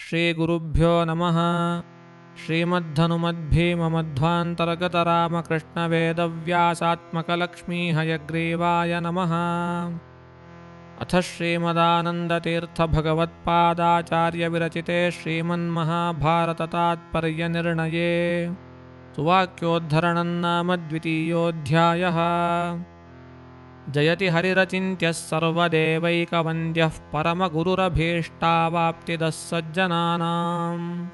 श्रीगुरुभ्यो नमः। श्रीमद्धनुमद्भीममध्वान्तरगतरामकृष्णवेदव्यासात्मकलक्ष्मीहयग्रीवाय नमः। अथ श्रीमदानन्दतीर्थभगवत्पादाचार्यविरचिते श्रीमन्महाभारततात्पर्यनिर्णये सुवाक्योद्धरणं नाम द्वितीयोऽध्यायः। जयति हरिरचिन्त्यः सर्वदेवैकवन्द्यः परमगुरुरभीष्टावाप्तिदः सज्जनानां।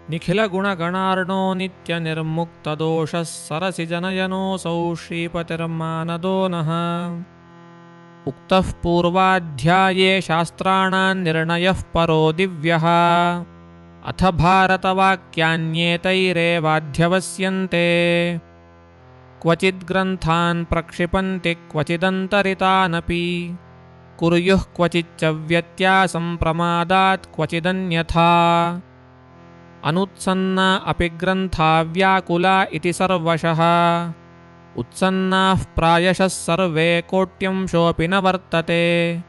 निखिलगुणगणार्णो नित्यनिर्मुक्तदोषः सरसिजनयनोऽसौ श्रीपतिर्मानदो नः। उक्तः पूर्वाध्याये शास्त्राणां निर्णयः परो दिव्यः। अथ भारतवाक्यान्येतैरेवाध्यवस्यन्ते। क्वचिद्ग्रन्थान् प्रक्षिपन्ति क्वचिदन्तरितानपि। कुर्युः क्वचिच्च व्यत्यासं प्रमादात् क्वचिदन्यथा। अनुत्सन्ना अपि ग्रन्था व्याकुला इति सर्वशः। उत्सन्नाः प्रायशः सर्वे कोट्यंशोऽपि न वर्तते।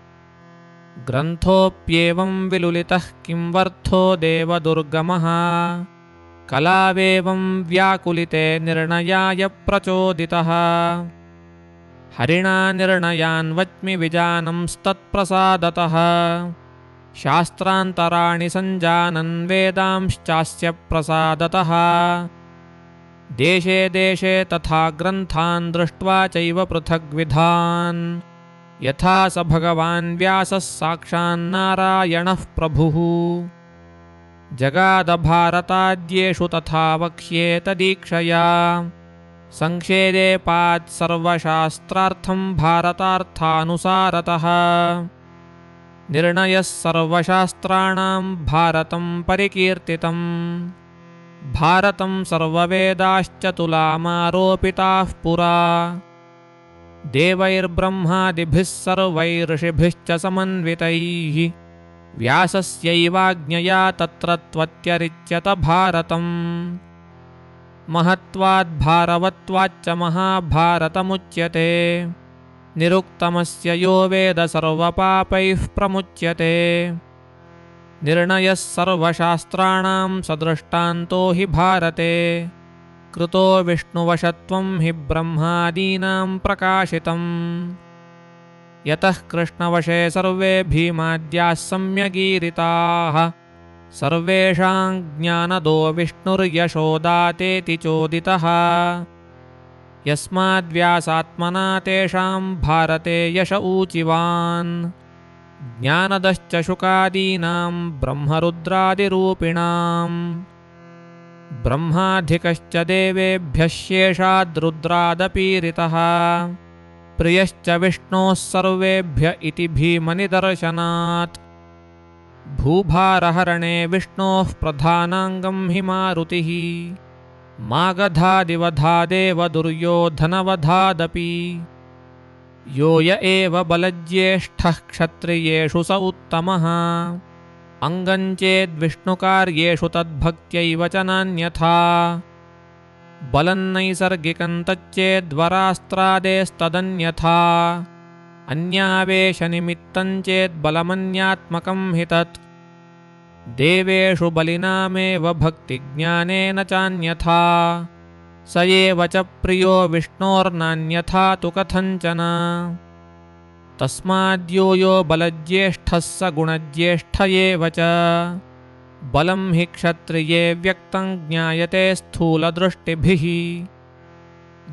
ग्रन्थोऽप्येवं विलुलितः किं वर्थो देवदुर्गमः। कलावेवं व्याकुलिते निर्णयाय प्रचोदितः। हरिणा निर्णयान् वच्मि विजानंस्तत्प्रसादतः। शास्त्रान्तराणि सञ्जानन् वेदांश्चास्य प्रसादतः। देशे देशे तथा ग्रन्थान् दृष्ट्वा चैव पृथग्विधान्। यथा स भगवान् व्यासः साक्षान्नारायणः प्रभुः। जगादभारताद्येषु तथा वक्ष्ये तदीक्षया। संक्षेदे पात् सर्वशास्त्रार्थं भारतार्थानुसारतः। निर्णयः सर्वशास्त्राणां भारतं परिकीर्तितम्। भारतं सर्ववेदाश्च तुलामारोपिताः पुरा। देवैर्ब्रह्मादिभिः सर्वैर्षिभिश्च समन्वितैः। व्यासस्यैवाज्ञया तत्र त्वत्यरिच्यत भारतम्। महत्वाद्भारवत्वाच्च महाभारतमुच्यते। निरुक्तमस्य यो वेद सर्वपापैः प्रमुच्यते। निर्णयः सर्वशास्त्राणां सदृष्टान्तो हि भारते। कृतो विष्णुवशत्वं हि ब्रह्मादीनां प्रकाशितम्। यतः कृष्णवशे सर्वे भीमाद्याः सम्यगीरिताः। सर्वेषां ज्ञानदो विष्णुर्यशोदातेति चोदितः। यस्माद्व्यासात्मना तेषां भारते यश ऊचिवान्। ज्ञानदश्च शुकादीनां ब्रह्मरुद्रादिरूपिणाम्। ब्रह्माधिकश्च देवेभ्यः शेषाद्रुद्रादपीरितः। प्रियश्च विष्णोः सर्वेभ्य इति भीमनिदर्शनात्। भूभारहरणे विष्णोः प्रधानाङ्गं हि मारुतिः। मागधादिवधादेव दुर्योधनवधादपि। यो य एव बलज्येष्ठः क्षत्रियेषु स उत्तमः। अङ्गञ्चेद्विष्णुकार्येषु तद्भक्त्यैव च नान्यथा। बलं नैसर्गिकं तच्चेद्वरास्त्रादेस्तदन्यथा। अन्यावेशनिमित्तं चेद्बलमन्यात्मकं हि तत्। देवेषु बलिनामेव भक्तिज्ञानेन चान्यथा। स एव च प्रियो विष्णोर्नान्यथा तु कथञ्चन। तस्माद्यो यो बलज्येष्ठः स गुणज्येष्ठ एव च। बलं हि क्षत्रिये व्यक्तं ज्ञायते स्थूलदृष्टिभिः।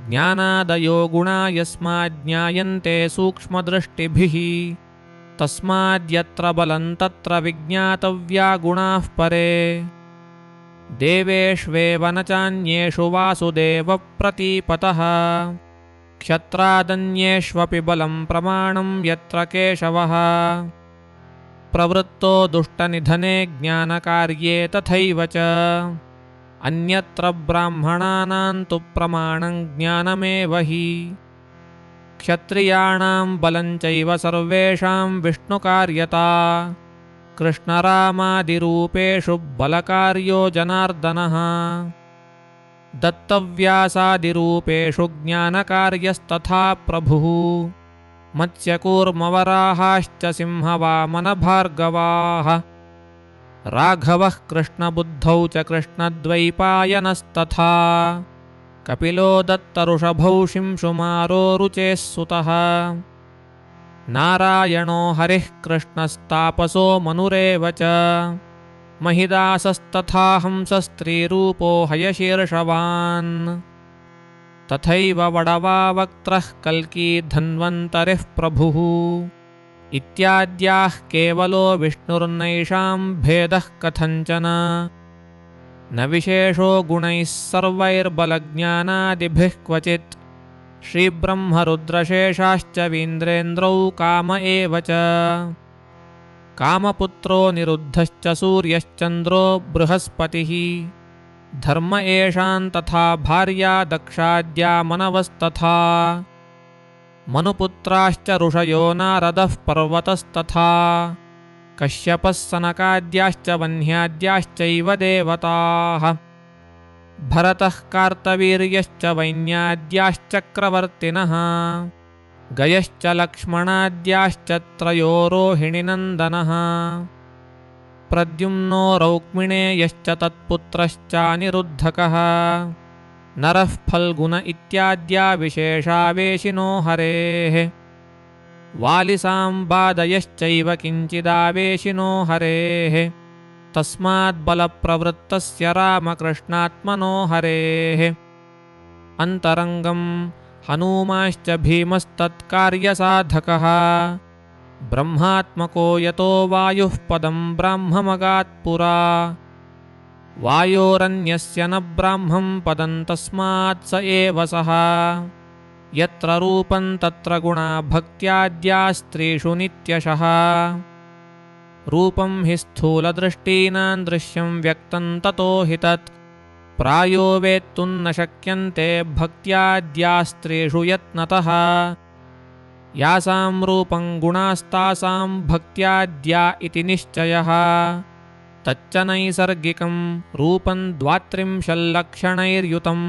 ज्ञानादयो गुणा यस्माज्ज्ञायन्ते सूक्ष्मदृष्टिभिः। तस्माद्यत्र बलं तत्र विज्ञातव्या गुणाः परे। देवेष्वेव न चान्येषु वासुदेवप्रतीपतः। क्षत्रादन्येष्वपि बलं प्रमाणं यत्र केशवः। प्रवृत्तो दुष्टनिधने ज्ञानकार्ये तथैव च। अन्यत्र ब्राह्मणानां तु प्रमाणं ज्ञानमेव हि। क्षत्रियाणां बलं चैव सर्वेषां विष्णुकार्यता। कृष्णरामादिरूपेषु बलकार्यो जनार्दनः। दत्तव्यासादिरूपेषु ज्ञानकार्यस्तथा प्रभुः। मत्स्यकूर्मवराहाश्च सिंहवामनभार्गवाः। राघवः कृष्णबुद्धौ च कृष्णद्वैपायनस्तथा कपिलो दत्तऋषभौ शिंशुमारो रुचेः सुतः नारायणो हरिः कृष्णस्तापसो मनुरेव च महिदासस्तथा हंसस्त्रीरूपो हयशीर्षवान् तथैव वडवा वक्त्रः कल्की धन्वन्तरिः प्रभुः इत्याद्याः केवलो विष्णुर्नैषां भेदः कथञ्चन न विशेषो गुणैः सर्वैर्बलज्ञानादिभिः क्वचित् श्रीब्रह्मरुद्रशेषाश्च वीन्द्रेन्द्रौ काम एव च कामपुत्रो निरुद्धश्च सूर्यश्चन्द्रो बृहस्पतिः धर्म एषां तथा भार्या दक्षाद्या मनवस्तथा मनुपुत्राश्च ऋषयो नारदः पर्वतस्तथा कश्यपः सनकाद्याश्च वह्न्याद्याश्चैव देवताः भरतः कार्तवीर्यश्च वैन्याद्याश्चक्रवर्तिनः गयश्च लक्ष्मणाद्याश्च त्रयो रोहिणीनन्दनः प्रद्युम्नो रौक्मिणेयश्च तत्पुत्रश्चानिरुद्धकः नरः फल्गुन इत्याद्या विशेषावेशिनो हरेः वालिसाम्बादयश्चैव किञ्चिदावेशिनो हरेः तस्माद्बलप्रवृत्तस्य रामकृष्णात्मनो हरेः अन्तरङ्गं हनूमाश्च भीमस्तत्कार्यसाधकः ब्रह्मात्मको यतो वायुः पदं ब्राह्ममगात्पुरा वायोरन्यस्य न ब्राह्मं पदं तस्मात् स एव सः यत्र रूपं तत्र गुणा भक्त्याद्या स्त्रीषु नित्यशः रूपं हि स्थूलदृष्टीनां दृश्यं व्यक्तं ततो हि तत् प्रायो वेत्तुं न शक्यन्ते भक्त्याद्या स्त्रीषु यत्नतः यासां रूपं गुणास्तासां भक्त्याद्या इति निश्चयः तच्च नैसर्गिकं रूपं द्वात्रिंशल्लक्षणैर्युतं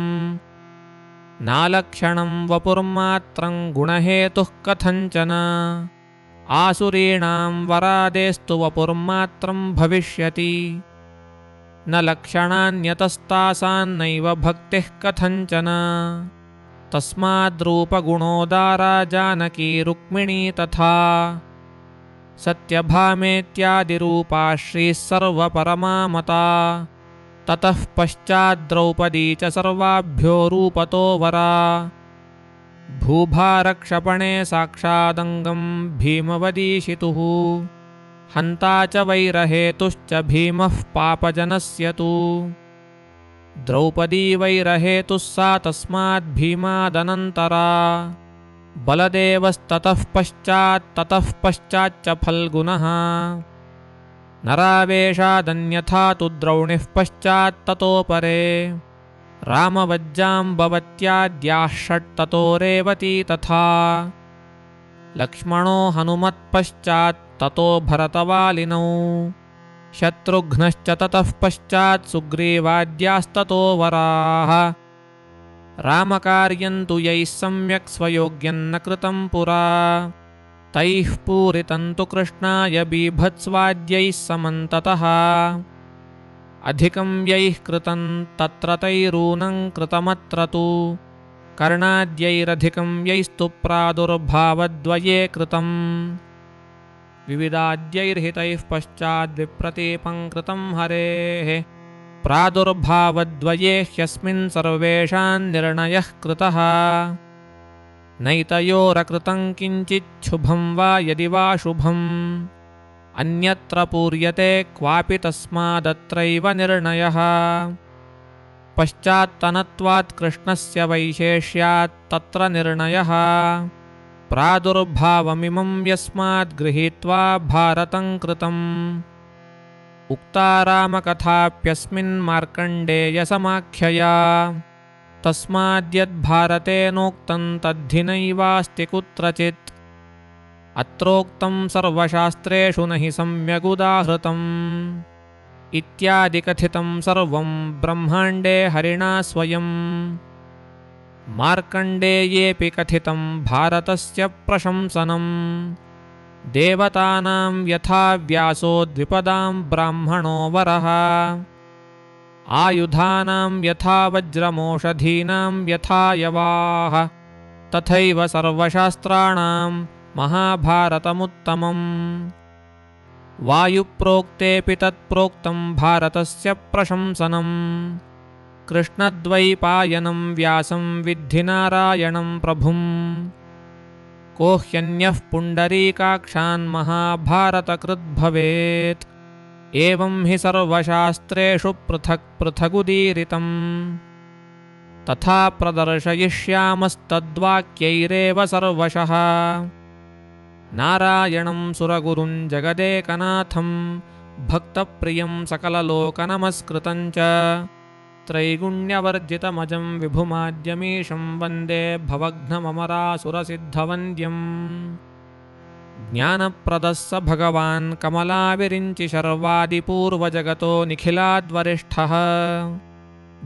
नालक्षणं वपुर्मात्रं गुणहेतुः कथञ्चन आसुरीणां वरादेस्तु वपुर्मात्रं भविष्यति न लक्षणान्यतस्तासान्नैव भक्तिः कथञ्चन तस्माद्रूपगुणोदारा जानकी रुक्मिणी तथा सत्यभामेत्यादिरूपा श्रीः सर्वपरमामता ततः पश्चाद्द्रौपदी च सर्वाभ्यो रूपतो वरा भूभारक्षपणे साक्षादङ्गं भीमवदीशितुः हन्ता च वैरहेतुश्च भीमः पापजनस्य तु द्रौपदी वैरहेतुः सा तस्माद्भीमादनन्तरा बलदेवस्ततः पश्चाच्च फल्गुनः नरावेशादन्यथा तु द्रौणिः पश्चात्ततो परे रामवज्जाम्बवत्याद्याः षट्ततो रेवती तथा लक्ष्मणो हनुमत्पश्चात्ततो भरतवालिनौ शत्रुघ्नश्च ततः पश्चात् सुग्रीवाद्यास्ततो वराः रामकार्यं तु यैः सम्यक् स्वयोग्यं न कृतं पुरा तैः पूरितं तु कृष्णाय बीभत्स्वाद्यैः समन्ततः अधिकं यैः कृतं तत्र तैरूनं कृतमत्र तु कर्णाद्यैरधिकं यैस्तु प्रादुर्भावद्वये कृतम् विविधाद्यैर्हितैः पश्चाद्विप्रतीपं कृतं हरेः प्रादुर्भावद्वये ह्यस्मिन् सर्वेषां निर्णयः कृतः नैतयोरकृतं किञ्चिच्छुभं वा यदि वा शुभम् अन्यत्र पूर्यते क्वापि तस्मादत्रैव निर्णयः पश्चात्तनत्वात् कृष्णस्य वैशेष्यात् तत्र निर्णयः प्रादुर्भावमिमं यस्माद् गृहीत्वा भारतं कृतम् उक्ता रामकथाप्यस्मिन् मार्कण्डेयसमाख्यया तस्माद्यद्भारतेनोक्तं तद्धि कुत्रचित् अत्रोक्तं सर्वशास्त्रेषु न हि सम्यगुदाहृतम् इत्यादिकथितं सर्वं ब्रह्माण्डे हरिणा स्वयं मार्कण्डेयेऽपि कथितं भारतस्य प्रशंसनम् देवतानां यथा व्यासो द्विपदां ब्राह्मणो वरः आयुधानां यथा वज्रमोषधीनां यथा यवाः तथैव सर्वशास्त्राणां महाभारतमुत्तमम् वायुप्रोक्तेऽपि तत्प्रोक्तं भारतस्य प्रशंसनम् कृष्णद्वैपायनं व्यासं विद्धि नारायणं प्रभुम् को ह्यन्यः पुण्डरीकाक्षान् महाभारतकृद्भवेत् एवं हि सर्वशास्त्रेषु पृथक् पृथगुदीरितम् तथा प्रदर्शयिष्यामस्तद्वाक्यैरेव सर्वशः नारायणं सुरगुरुं जगदेकनाथं भक्तप्रियं सकललोकनमस्कृतं च त्रैगुण्यवर्जितमजं विभुमाद्यमीशं वन्दे भवघ्नममरासुरसिद्धवन्द्यम् ज्ञानप्रदः स भगवान् कमलाविरिञ्चि शर्वादिपूर्वजगतो निखिलाद्वरिष्ठः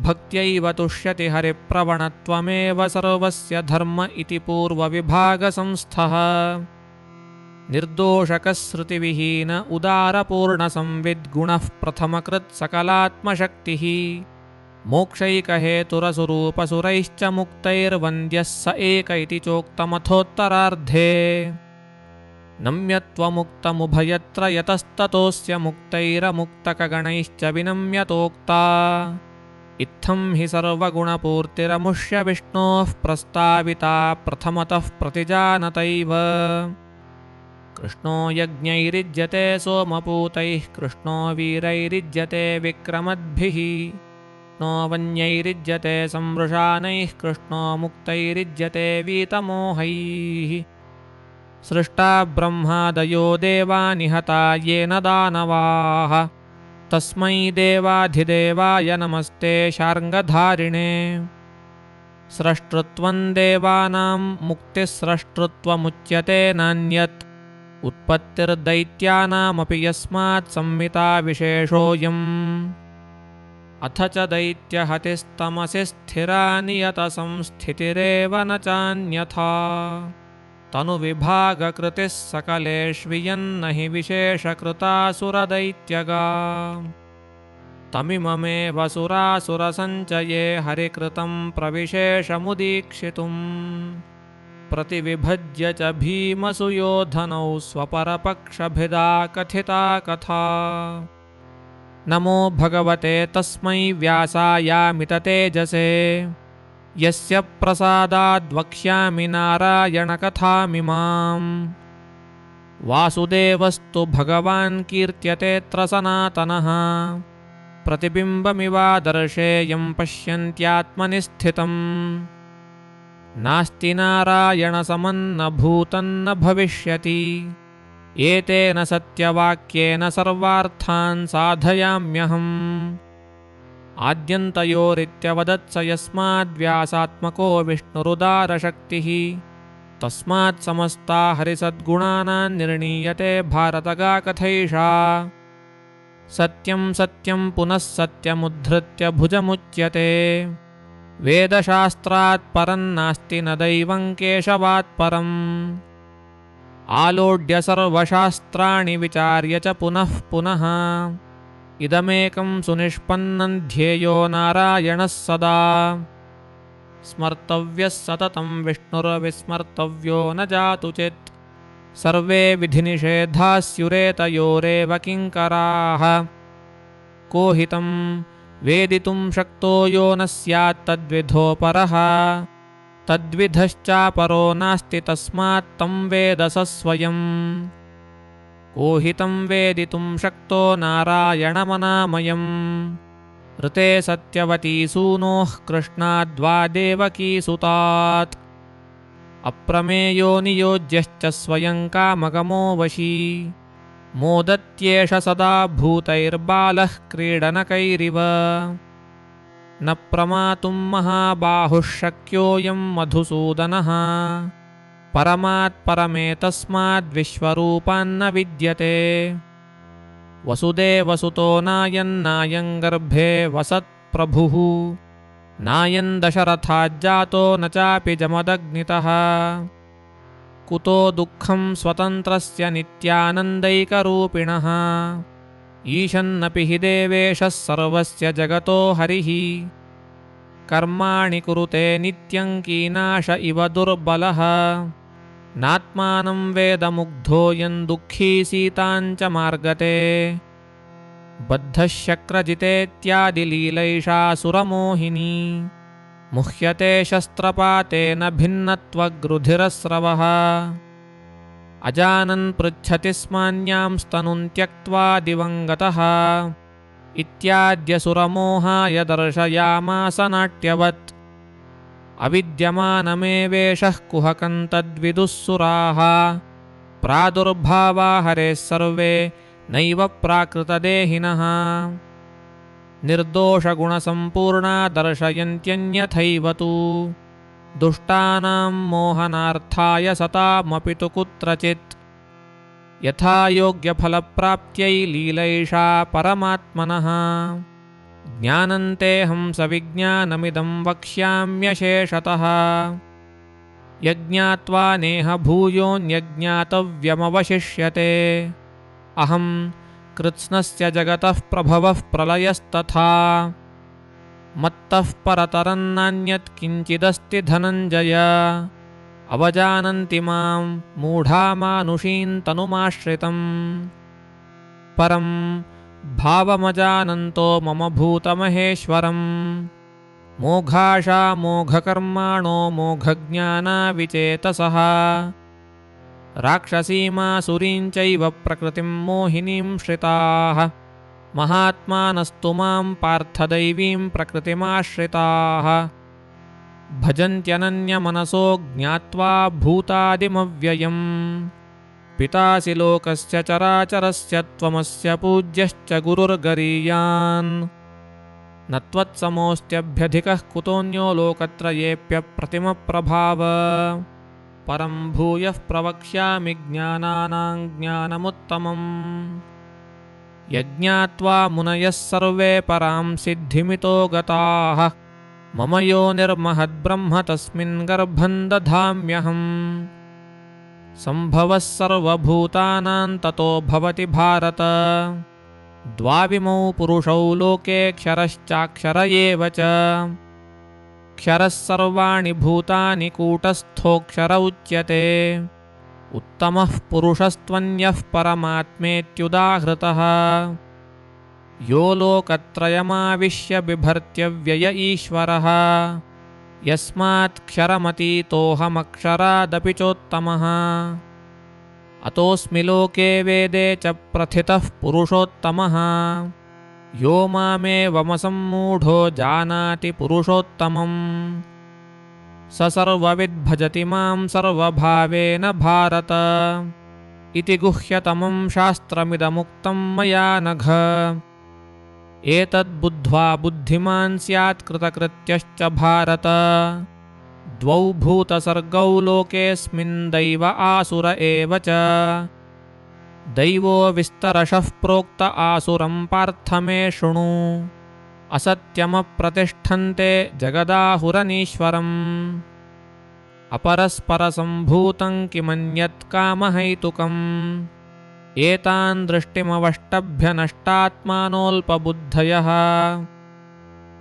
भक्त्यैव तुष्यति हरिप्रवणत्वमेव सर्वस्य धर्म इति पूर्वविभागसंस्थः निर्दोषकश्रुतिविहीन उदारपूर्णसंविद्गुणः प्रथमकृत् सकलात्मशक्तिः मोक्षैकहेतुरसुरूपसुरैश्च मुक्तैर्वन्द्यः स एक इति चोक्तमथोत्तरार्धे नम्यत्वमुक्तमुभयत्र यतस्ततोऽस्य मुक्तैरमुक्तकगणैश्च विनम्यतोक्ता इत्थं हि सर्वगुणपूर्तिरमुष्य विष्णोः प्रस्ताविता प्रथमतः प्रतिजानतैव कृष्णो यज्ञैरिज्यते सोमपूतैः कृष्णो वीरैरिज्यते विक्रमद्भिः कृष्णो वन्यैरिज्यते संवृषानैः कृष्णो मुक्तैरिज्यते वीतमोहैः सृष्टा ब्रह्मादयो देवा निहता येन दानवाः तस्मै देवाधिदेवाय नमस्ते शार्ङ्गधारिणे स्रष्टृत्वं देवानां मुक्तिस्रष्टृत्वमुच्यते नान्यत् उत्पत्तिर्दैत्यानामपि यस्मात् संहिताविशेषोऽयम् अथ च दैत्यहतिस्तमसि स्थिरा नियतसंस्थितिरेव न चान्यथा तनुविभागकृतिः सकलेष्वियन्न हि विशेषकृतासुरदैत्यगा तमिममेव सुरासुरसञ्चये हरिकृतं प्रविशेषमुदीक्षितुम् प्रतिविभज्य च भीमसुयोधनौ स्वपरपक्षभिदा कथिता कथा नमो भगवते तस्मै व्यासायामिततेजसे यस्य प्रसादाद्वक्ष्यामि नारायणकथामिमाम् वासुदेवस्तु भगवान् कीर्त्यतेऽत्र सनातनः प्रतिबिम्बमिवादर्शेयं पश्यन्त्यात्मनि स्थितम् नास्ति नारायणसमन्न भूतन्न भविष्यति एतेन सत्यवाक्येन सर्वार्थान् साधयाम्यहम् आद्यन्तयोरित्यवदत्स यस्माद्व्यासात्मको विष्णुरुदारशक्तिः तस्मात् समस्ता हरिसद्गुणानां निर्णीयते भारतगाकथैषा सत्यं सत्यं पुनः सत्यमुद्धृत्य भुजमुच्यते वेदशास्त्रात् परं नास्ति न दैवं केशवात् परम् आलोड्य सर्वशास्त्राणि विचार्य च पुनः पुनः इदमेकं सुनिष्पन्नं ध्येयो नारायणः सदा स्मर्तव्यः सततं विष्णुर्विस्मर्तव्यो न जातु चेत् सर्वे विधिनिषेधाः स्युरेतयोरेव किङ्कराः को हितं वेदितुं शक्तो यो न स्यात् तद्विधोऽपरः तद्विधश्चापरो नास्ति तस्मात् तं वेद स स्वयम् को हितं वेदितुं शक्तो नारायणमनामयम् ऋते सत्यवती सूनोः कृष्णाद्वा देवकीसुतात् अप्रमेयो नियोज्यश्च स्वयं कामगमो वशी मोदत्येष सदा भूतैर्बालः क्रीडनकैरिव न प्रमातुं महाबाहुः शक्योऽयं मधुसूदनः परमात्परमेतस्माद्विश्वरूपान्न विद्यते वसुदेवसुतो नायन्नायं गर्भे वसत्प्रभुः नायं दशरथाज्जातो न चापि जमदग्नितः कुतो दुःखं स्वतन्त्रस्य नित्यानन्दैकरूपिणः ईशन्नपि हि देवेशः सर्वस्य जगतो हरिः कर्माणि कुरुते नित्यं कीनाश इव दुर्बलः नात्मानं वेदमुग्धोऽयं दुःखी सीताञ्च मार्गते बद्धः शक्रजितेत्यादिलीलैषासुरमोहिनी मुह्यते शस्त्रपातेन भिन्नत्वगृधिरस्रवः अजानन् पृच्छति स्मान्यां स्तनुं त्यक्त्वा दिवङ्गतः इत्याद्यसुरमोहाय दर्शयामास नाट्यवत् अविद्यमानमेवेशः कुहकं तद्विदुःसुराः प्रादुर्भावा हरेः सर्वे नैव प्राकृतदेहिनः निर्दोषगुणसम्पूर्णा दर्शयन्त्यन्यथैव तु दुष्टानां मोहनार्थाय सतामपि तु कुत्रचित् यथा योग्यफलप्राप्त्यै लीलैषा परमात्मनः ज्ञानन्तेऽहं सविज्ञानमिदं वक्ष्याम्यशेषतः यज्ञात्वा नेह भूयोऽन्यज्ञातव्यमवशिष्यते अहं कृत्स्नस्य जगतः प्रभवः प्रलयस्तथा मत्तः परतरं नान्यत् किञ्चिदस्ति धनञ्जय अवजानन्ति मां मूढा मानुषीं तनुमाश्रितम् परं भावमजानन्तो मम भूतमहेश्वरम् मोघाशा मोघकर्माणो मोघज्ञानाविचेतसः राक्षसीमासुरीं चैव प्रकृतिं मोहिनीं श्रिताः महात्मानस्तु मां पार्थदैवीं प्रकृतिमाश्रिताः भजन्त्यनन्यमनसो ज्ञात्वा भूतादिमव्ययम् पितासि लोकस्य चराचरस्य त्वमस्य पूज्यश्च गुरुर्गरीयान् न त्वत्समोऽस्त्यभ्यधिकः कुतोऽन्यो लोकत्रयेऽप्यप्रतिमप्रभाव परं भूयः प्रवक्ष्यामि ज्ञानानां ज्ञानमुत्तमम् यज्ञात्वा मुनयः सर्वे परां सिद्धिमितो गताः मम योनिर्महद्ब्रह्म तस्मिन् गर्भं दधाम्यहम् सम्भवः सर्वभूतानां ततो भवति भारत द्वाविमौ पुरुषौ लोके क्षरश्चाक्षर एव च क्षरः सर्वाणि भूतानि कूटस्थोऽक्षर उच्यते उत्तमः पुरुषस्त्वन्यः परमात्मेत्युदाहृतः यो लोकत्रयमाविश्य बिभर्त्यव्यय ईश्वरः यस्मात् क्षरमतीतोऽहमक्षरादपि चोत्तमः अतोऽस्मि लोके वेदे च प्रथितः पुरुषोत्तमः यो मामेवमसम्मूढो जानाति पुरुषोत्तमम् स सर्वविद्भजति मां सर्वभावेन भारत इति गुह्यतमं शास्त्रमिदमुक्तं मया नघ एतद्बुद्ध्वा बुद्धिमान् स्यात् कृतकृत्यश्च भारत द्वौ भूतसर्गौ लोकेऽस्मिन् दैव आसुर एव च दैवो विस्तरशः प्रोक्त आसुरं पार्थ मे शृणु असत्यमप्रतिष्ठन्ते जगदाहुरनीश्वरम् अपरस्परसम्भूतं किमन्यत् कामहैतुकम् एतान् दृष्टिमवष्टभ्य नष्टात्मानोऽल्पबुद्धयः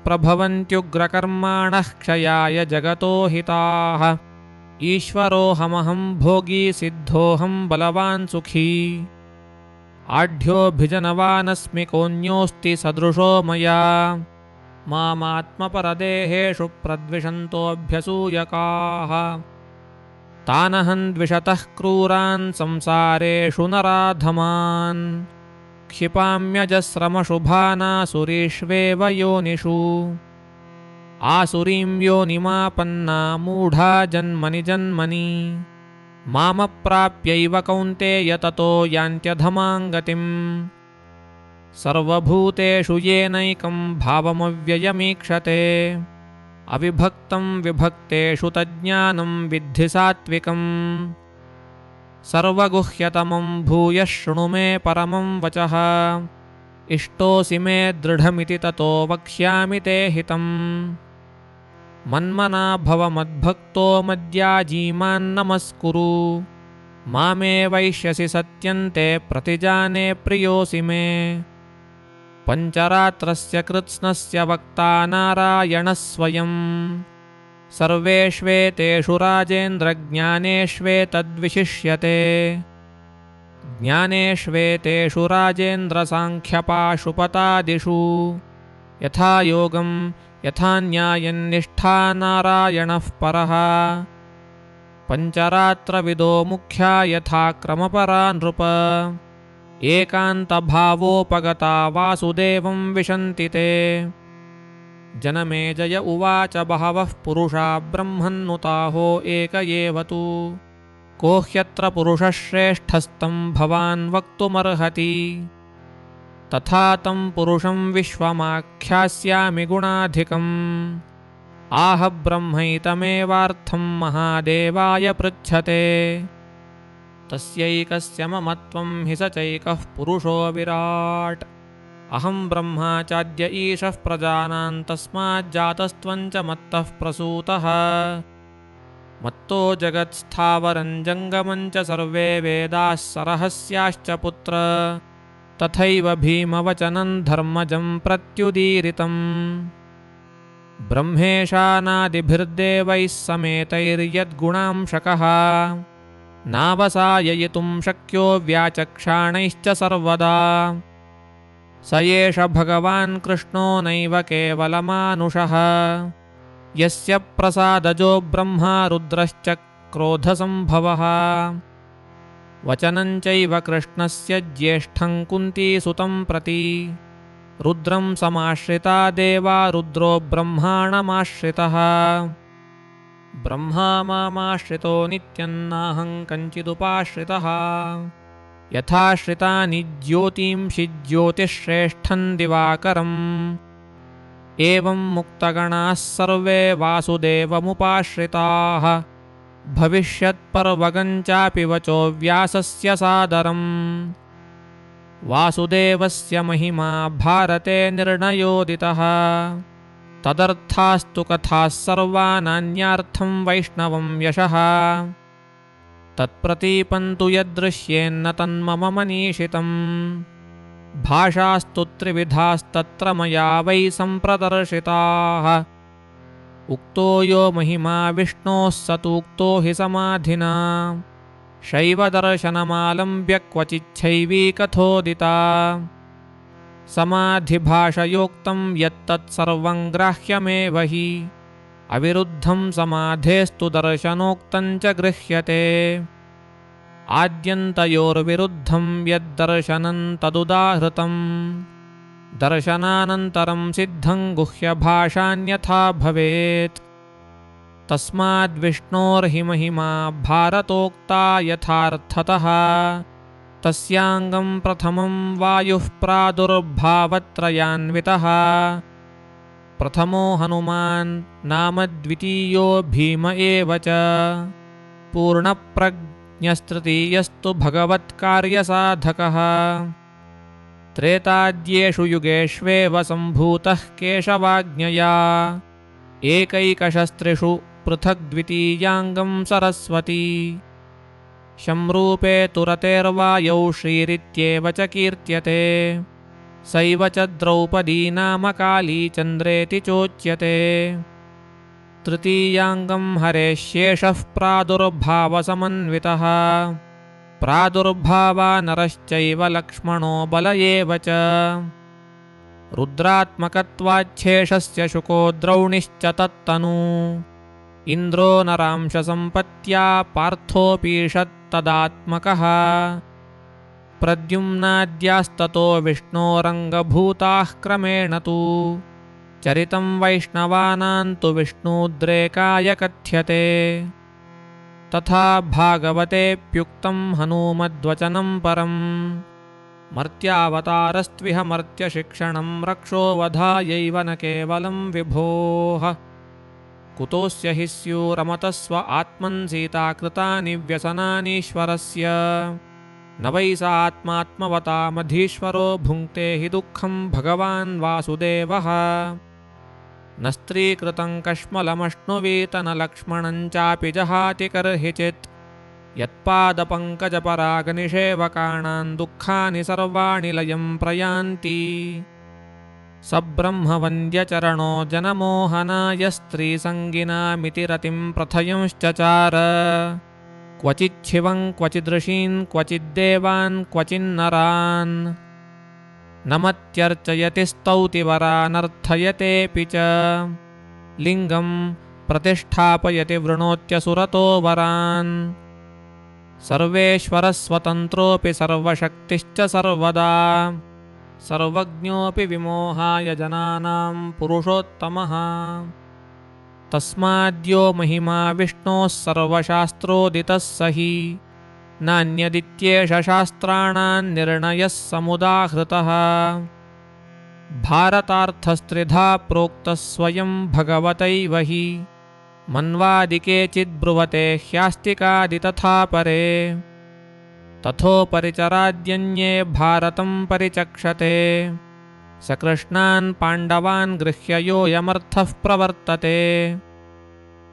प्रभवन्त्युग्रकर्माणः क्षयाय जगतो हिताः ईश्वरोऽहमहं भोगी सिद्धोऽहं बलवान् सुखी आढ्योऽभिजनवानस्मि कोऽन्योऽस्ति सदृशो मया मामात्मपरदेहेषु प्रद्विषन्तोऽभ्यसूयकाः तानहं द्विषतः क्रूरान् संसारेषु नराधमान् क्षिपाम्यजस्रमशुभानासुरीष्वेव योनिषु आसुरीं योनिमापन्ना मूढा जन्मनि जन्मनि मामप्राप्यैव कौन्तेय ततो यान्त्यधमां गतिम् सर्वभूतेषु येनैकं भावमव्ययमीक्षते अविभक्तं विभक्तेषु तज्ज्ञानं विद्धि सात्विकम् सर्वगुह्यतमं भूयः शृणु मे परमं वचः इष्टोऽसि मे दृढमिति ततो वक्ष्यामि ते हितम् मन्मना भव मद्भक्तो मद्याजीमान् नमस्कुरु मामे वैश्यसि सत्यन्ते प्रतिजाने प्रियोऽसि मे। पञ्चरात्रस्य कृत्स्नस्य वक्ता नारायणः स्वयं। सर्वेष्वेतेषु राजेन्द्रज्ञानेष्वेतद्विशिष्यते। ज्ञानेष्वेतेषु राजेन्द्रसाङ्ख्यपाशुपतादिषु यथा योगं यथा न्यायन्निष्ठा नारायणः परः। पञ्चरात्रविदो मुख्या यथा क्रमपरा नृप। एकान्तभावोपगता वासुदेवं विशन्ति ते। जनमेजय उवाच बहवः पुरुषा ब्रह्मन्नुताहो एक एव तु। को ह्यत्र पुरुषः श्रेष्ठस्तं भवान् वक्तुमर्हति। तथा तं पुरुषं विश्वमाख्यास्यामि गुणाधिकम्। आह ब्रह्मैतमेवार्थं महादेवाय पृच्छते। तस्यैकस्य ममत्वं हि स चैकः पुरुषो विराट्। अहं ब्रह्मा चाद्य ईशः प्रजानां तस्माज्जातस्त्वं च मत्तः प्रसूतः। मत्तो जगत्स्थावरं जङ्गमं च सर्वे वेदाः सरहस्याश्च पुत्र। तथैव भीमवचनं धर्मजं प्रत्युदीरितम्। ब्रह्मेशानादिभिर्देवैः समेतैर्यद्गुणांशकः। नावसाययितुं शक्यो व्याचक्षाणैश्च सर्वदा। स एष भगवान् कृष्णो नैव केवलमानुषः। यस्य प्रसादजो ब्रह्मा रुद्रश्च क्रोधसम्भवः। वचनं चैव कृष्णस्य ज्येष्ठं कुन्तीसुतं प्रति। रुद्रं समाश्रिता देवा रुद्रो ब्रह्माणमाश्रितः। ब्रह्मा मामाश्रितो नित्यं नाहं कञ्चिदुपाश्रितः। यथाश्रितानि ज्योतींषि ज्योतिश्रेष्ठं दिवाकरम्। एवं मुक्तगणाः सर्वे वासुदेवमुपाश्रिताः। भविष्यत्पर्वगं चापि वचो व्यासस्य सादरम्। वासुदेवस्य महिमा भारते निर्णयोदितः। तदर्थास्तु कथाः सर्वा नान्यार्थं वैष्णवं यशः। तत्प्रतीपन्तु यदृश्येन्न तन्मम मनीषितम्। भाषास्तु त्रिविधास्तत्र मया वै सम्प्रदर्शिताः। उक्तो यो महिमा विष्णोः स तूक्तो हि समाधिना। शैवदर्शनमालम्ब्य क्वचिच्छैवीकथोदिता। समाधिभाषयोक्तं यत्तत्सर्वं ग्राह्यमेव हि। अविरुद्धं समाधेस्तु दर्शनोक्तं च गृह्यते। आद्यन्तयोर्विरुद्धं यद्दर्शनं तदुदाहृतम्। दर्शनानन्तरं सिद्धं गुह्यभाषान्यथा भवेत्। तस्माद्विष्णोर्हि महिमा भारतोक्ता यथार्थतः। तस्याङ्गं प्रथमं वायुः प्रादुर्भावत्रयान्वितः। प्रथमो हनुमान् नाम द्वितीयो भीम एव च। पूर्णप्रज्ञस्तृतीयस्तु भगवत्कार्यसाधकः। त्रेताद्येषु युगेष्वेव सम्भूतः केशवाज्ञया। एकैकशस्त्रिषु पृथग्द्वितीयाङ्गं सरस्वती। शंरूपे तुरतेर्वायौ श्रीरित्येव च कीर्त्यते। सैव च द्रौपदी नाम काली चन्द्रेति चोच्यते। तृतीयाङ्गं हरेः शेषः प्रादुर्भावसमन्वितः। प्रादुर्भावा नरश्चैव लक्ष्मणो बल एव च। रुद्रात्मकत्वाच्छेषस्य शुको द्रौणिश्च तत्तनु। इन्द्रो नरांशसम्पत्त्या पार्थोऽपीषत्तदात्मकः। प्रद्युम्नाद्यास्ततो विष्णोरङ्गभूताः क्रमेण तु। चरितं वैष्णवानां तु विष्णुद्रेकाय कथ्यते। तथा भागवतेऽप्युक्तं हनूमद्वचनं परम्। मर्त्यावतारस्त्विह मर्त्यशिक्षणं रक्षोवधायैव न केवलं विभोः। कुतोऽस्य हि स्युरमतस्व आत्मन् सीताकृतानि व्यसनानीश्वरस्य। न वै स आत्मात्मवतामधीश्वरो भुङ्क्ते हि दुःखं भगवान् वासुदेवः। न स्त्रीकृतं कश्मलमश्नुवीत न लक्ष्मणं चापि जहाति कर्हिचित्। यत्पादपङ्कजपरागनिषेवकाणां दुःखानि सर्वाणि लयं प्रयान्ति। स ब्रह्मवन्द्यचरणो जनमोहनाय स्त्रीसङ्गिनामिति रतिं प्रथयंश्चचार। क्वचिच्छिवं क्वचिदृषीन् क्वचिद्देवान् क्वचिन्नरान् नमत्यर्चयति स्तौति वरानर्थयतेऽपि च। लिङ्गं प्रतिष्ठापयति वृणोत्यसुरतो वरान्। सर्वेश्वरः स्वतन्त्रोऽपि सर्वशक्तिश्च सर्वदा सर्वज्ञोऽपि विमोहाय जनानां पुरुषोत्तमः। तस्माद्यो महिमा विष्णोः सर्वशास्त्रोदितः स हि नान्यदित्येष शास्त्राणां निर्णयः समुदाहृतः। भारतार्थस्त्रिधा प्रोक्तः स्वयं भगवतैव हि मन्वादि केचिद्ब्रुवते ह्यास्तिकादि तथा परे। तथोपरिचराद्यन्ये भारतं परिचक्षते स कृष्णान् पाण्डवान् गृह्य योऽयमर्थः प्रवर्तते।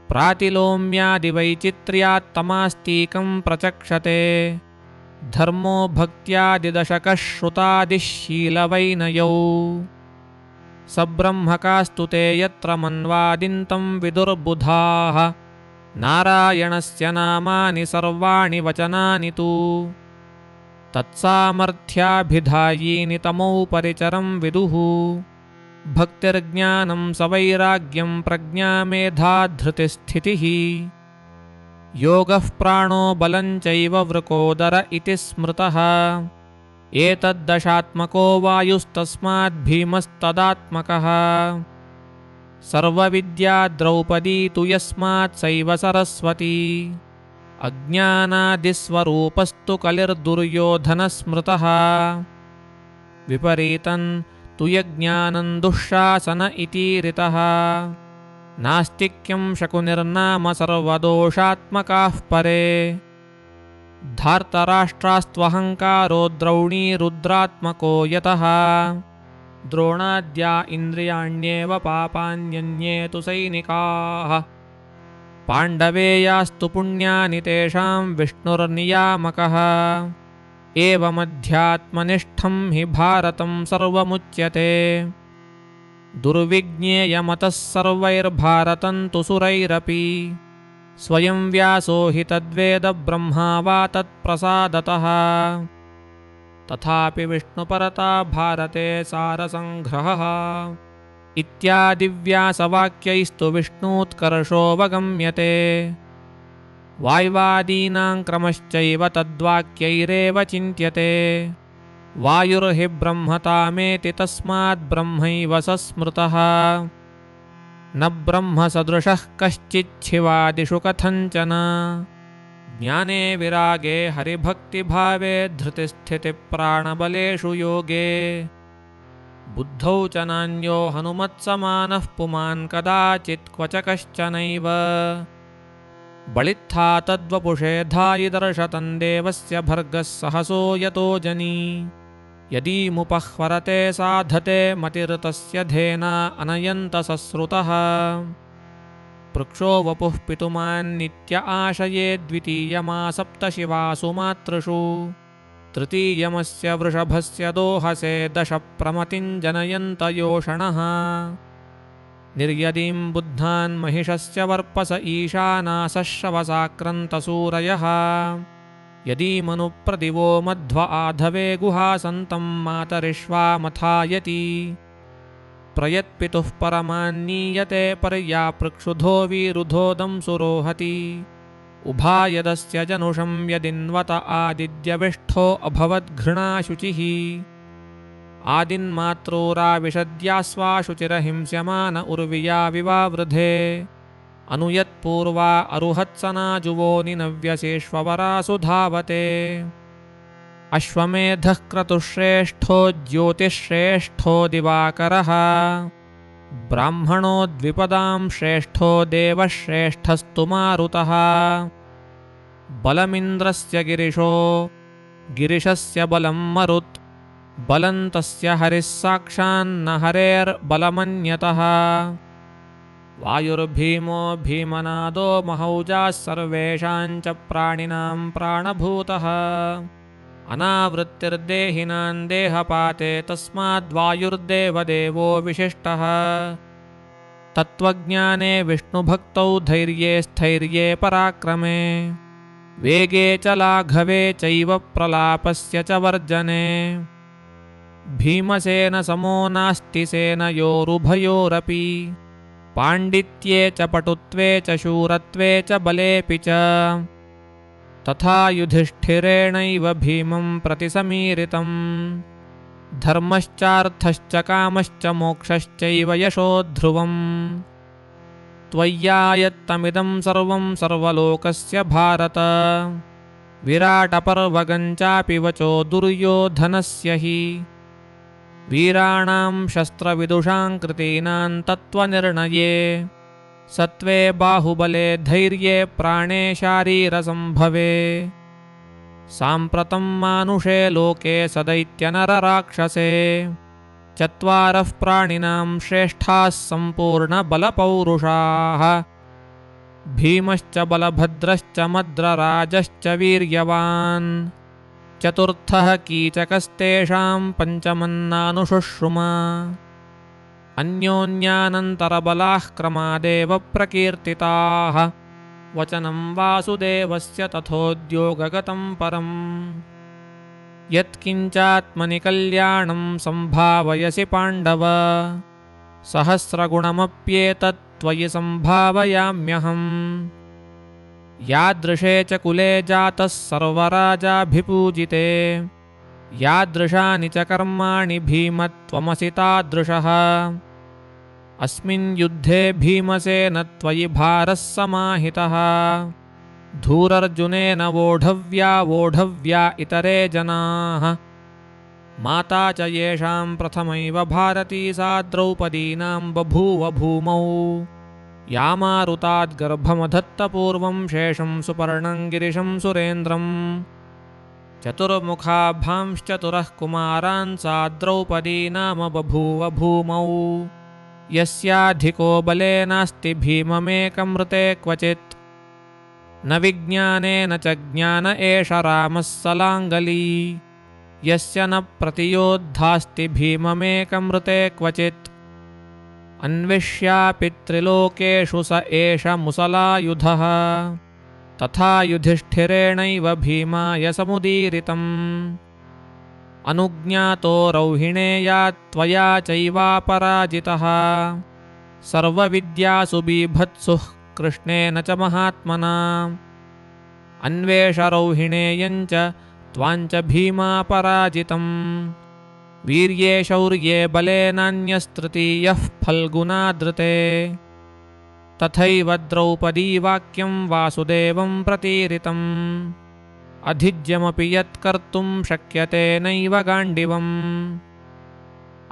प्रातिलोम्यादिवैचित्र्यात्तमास्तीकं प्रचक्षते धर्मो भक्त्यादिदशकः श्रुतादिः शीलवैनयौ। स ब्रह्मकास्तु ते यत्र मन्वादिन्तं विदुर्बुधाः नारायणस्य नामानि सर्वाणि वचनानि तु तत्सामर्थ्याभिधायीनि तमौ परिचरं विदुः। भक्तिर्ज्ञानं सवैराग्यं प्रज्ञा मेधा धृतिस्थितिः योगः प्राणो बलं चैव वृकोदर इति स्मृतः। एतद्दशात्मको वायुस्तस्माद् भीमस्तदात्मकः सर्वविद्या द्रौपदी तु यस्मात् सैव सरस्वती। अज्ञानादिस्वरूपस्तु कलिर्दुर्योधनस्मृतः विपरीतं तु यज्ञानं दुःशासन इतीरितः। नास्तिक्यं शकुनिर्नाम सर्वदोषात्मकाः परे। धार्तराष्ट्रास्त्वहङ्कारो द्रौणी रुद्रात्मको यतः द्रोणाद्या इन्द्रियाण्येव पापान्यन्ये तु सैनिकाः। पाण्डवेयास्तु पुण्यानि तेषां विष्णुर्नियामकः। एवमध्यात्मनिष्ठं हि भारतं सर्वमुच्यते। दुर्विज्ञेयमतः सर्वैर्भारतं तु सुरैरपि स्वयं व्यासो हि तद्वेद ब्रह्मा वा तत्प्रसादतः। तथापि विष्णुपरता भारते सारसङ्ग्रहः इत्यादिव्यासवाक्यैस्तु विष्णूत्कर्षोऽवगम्यते। वाय्वादीनां क्रमश्चैव तद्वाक्यैरेव चिन्त्यते। वायुर्हि ब्रह्मतामेति तस्माद् ब्रह्मैव स स्मृतः। न ब्रह्मसदृशः कश्चिच्छिवादिषु कथञ्चन। ज्ञाने विरागे हरिभक्तिभावे धृतिस्थितिप्राणबलेषु योगे। बुद्धौ च नान्यो हनुमत्समानः पुमान् कदाचित् क्व च कश्चनैव। बलित्था तद्वपुषे धायि दर्शतं देवस्य भर्गः सहसो यतो जनी। यदीमुपह्वरते साधते मतिर्तस्य धेना अनयन्तसश्रुतः। पृक्षो वपुः पितुमान्नित्य आशये द्वितीयमासप्तशिवासु मातृषु। तृतीयमस्य वृषभस्य दोहसे दश प्रमतिं जनयन्त योषणः। निर्यदीं बुद्धान् महिषस्य वर्पस ईशानासः शवसाक्रन्तसूरयः। यदीमनुप्रदिवो मध्व आधवे गुहासन्तं मातरिष्वामथायति। प्रयत्पितुः परमान्नीयते पर्यापृक्षुधो वीरुधोदं सुरोहति। उभायदस्य जनुषं यदिन्वत आदिद्यविष्ठो अभवद्घृणाशुचिः। आदिन्मात्रोराविशद्यास्वाशुचिरहिंस्यमान उर्विया विवावृधे। अनुयत्पूर्वा अरुहत्सनाजुवो निनव्यसेष्ववरासु धावते। अश्वमेधः क्रतुश्रेष्ठो ज्योतिश्रेष्ठो दिवाकरः। ब्राह्मणो द्विपदां श्रेष्ठो देवश्रेष्ठस्तु मारुतः। बलमिन्द्रस्य गिरिशो गिरिशस्य बलं मरुत्। बलं तस्य हरिः साक्षान्न हरेर्बलमन्यतः। वायुर्भीमो भीमनादो महौजाः सर्वेषां च प्राणिनां प्राणभूतः अनावृत्तिर्देहिनां देहपाते तस्माद्वायुर्देवदेवो विशिष्टः तत्त्वज्ञाने विष्णुभक्तौ धैर्ये स्थैर्ये पराक्रमे वेगे च लाघवे चैव प्रलापस्य च वर्जने भीमसेनसमो नास्ति सेनयोरुभयोरपि पाण्डित्ये च पटुत्वे च शूरत्वे च बलेऽपि च तथा युधिष्ठिरेणैव भीमं प्रतिसमीरितम् धर्मश्चार्थश्च कामश्च मोक्षश्चैव यशो ध्रुवम् त्वय्यायत्तमिदं सर्वं सर्वलोकस्य भारत विराटपर्वगञ्चापि वचो दुर्योधनस्य हि वीराणां शस्त्रविदुषां कृतीनां तत्त्वनिर्णये सत्त्वे बाहुबले धैर्ये प्राणे शारीरसम्भवे साम्प्रतं मानुषे लोके सदैत्यनरराक्षसे चत्वारः प्राणिनां श्रेष्ठाः सम्पूर्णबलपौरुषाः भीमश्च बलभद्रश्च मद्रराजश्च वीर्यवान् चतुर्थः कीचकस्तेषां पञ्चमन्नानुशुश्रुम अन्योन्यानन्तरबलाः क्रमादेव प्रकीर्तिताः वचनं वासुदेवस्य तथोद्योगगतं परम् यत्किञ्चात्मनि कल्याणं सम्भावयसि पाण्डव सहस्रगुणमप्येतत् त्वयि सम्भावयाम्यहम् यादृशे च कुले जातः सर्वराजाभिपूजिते यादृशानि च कर्माणि भीम त्वमसि तादृशः अस्मिन् युद्धे भीमसेन त्वयि भारः समाहितः धूरर्जुनेन वोढव्या इतरे जनाः माता च येषां प्रथमैव भारती सा द्रौपदीनां बभूव भूमौ या मारुताद्गर्भमधत्तपूर्वं शेषं सुपर्णं गिरिशं सुरेन्द्रम् चतुर्मुखाभांश्चतुरः कुमारान् सा द्रौपदी नाम बभूव भूमौ यस्याधिको बलेनास्ति भीममेकमृते क्वचित् न विज्ञानेन च ज्ञान एष रामः सलाङ्गली यस्य न प्रतियोद्धास्ति भीममेकमृते क्वचित् अन्विष्यापि त्रिलोकेषु स एष मुसलायुधः तथा युधिष्ठिरेणैव भीमाय समुदीरितम् अनुज्ञातो रौहिणेया त्वया चैवापराजितः सर्वविद्यासु बीभत्सुः कृष्णेन च महात्मना अन्वेष रौहिणेयञ्च त्वाञ्च भीमापराजितम् वीर्ये शौर्ये बले नान्यस्तृतीयः फल्गुनादृते तथैव द्रौपदी वाक्यं वासुदेवं प्रतीरितम् अधिज्यमपि यत्कर्तुं शक्यते नैव गाण्डिवम्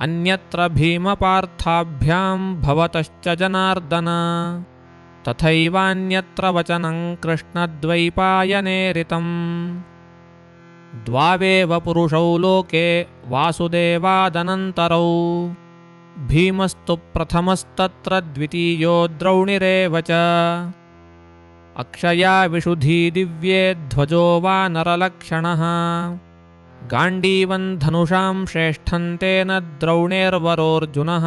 अन्यत्र भीमपार्थाभ्यां भवतश्च जनार्दन तथैवान्यत्र वचनं कृष्णद्वैपायनेरितम् द्वावेव पुरुषौ लोके वासुदेवादनन्तरौ भीमस्तु प्रथमस्तत्र द्वितीयो द्रौणिरेव च अक्षया विशुधी दिव्ये ध्वजो वा नरलक्षणः गाण्डीवं धनुषां श्रेष्ठं तेन द्रौणेर्वरोऽर्जुनः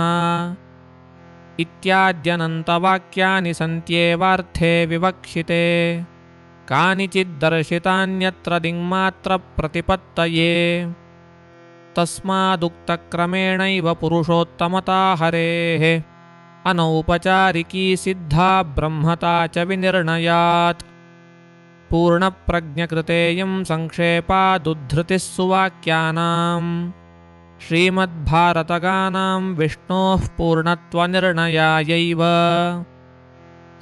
इत्याद्यनन्तवाक्यानि सन्त्येवार्थे विवक्षिते कानिचिद्दर्शितान्यत्र दिङ्मात्रप्रतिपत्तये तस्मादुक्तक्रमेणैव पुरुषोत्तमता हरेः अनौपचारिकी सिद्धा ब्रह्मता च विनिर्णयात् पूर्णप्रज्ञकृतेयं संक्षेपादुद्धृतिः सुवाक्यानाम् श्रीमद्भारतगानां विष्णोः पूर्णत्वनिर्णयायैव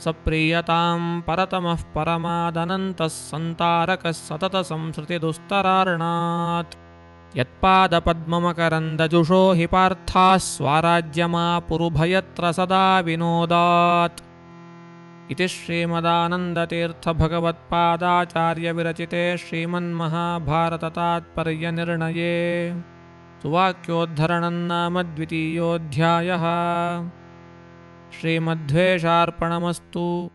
सप्रीयतां परतमः परमादनन्तः सन्तारकः सततसंसृतिदुस्तरार्णात् यत्पादपद्ममकरन्दजुषो हि पार्थाः स्वाराज्यमापुरुभयत्र सदा विनोदात् इति श्रीमदानन्दतीर्थभगवत्पादाचार्यविरचिते श्रीमन्महाभारततात्पर्यनिर्णये सुवाक्योद्धरणं नाम द्वितीयोऽध्यायः। श्रीमध्वेषार्पणमस्तु।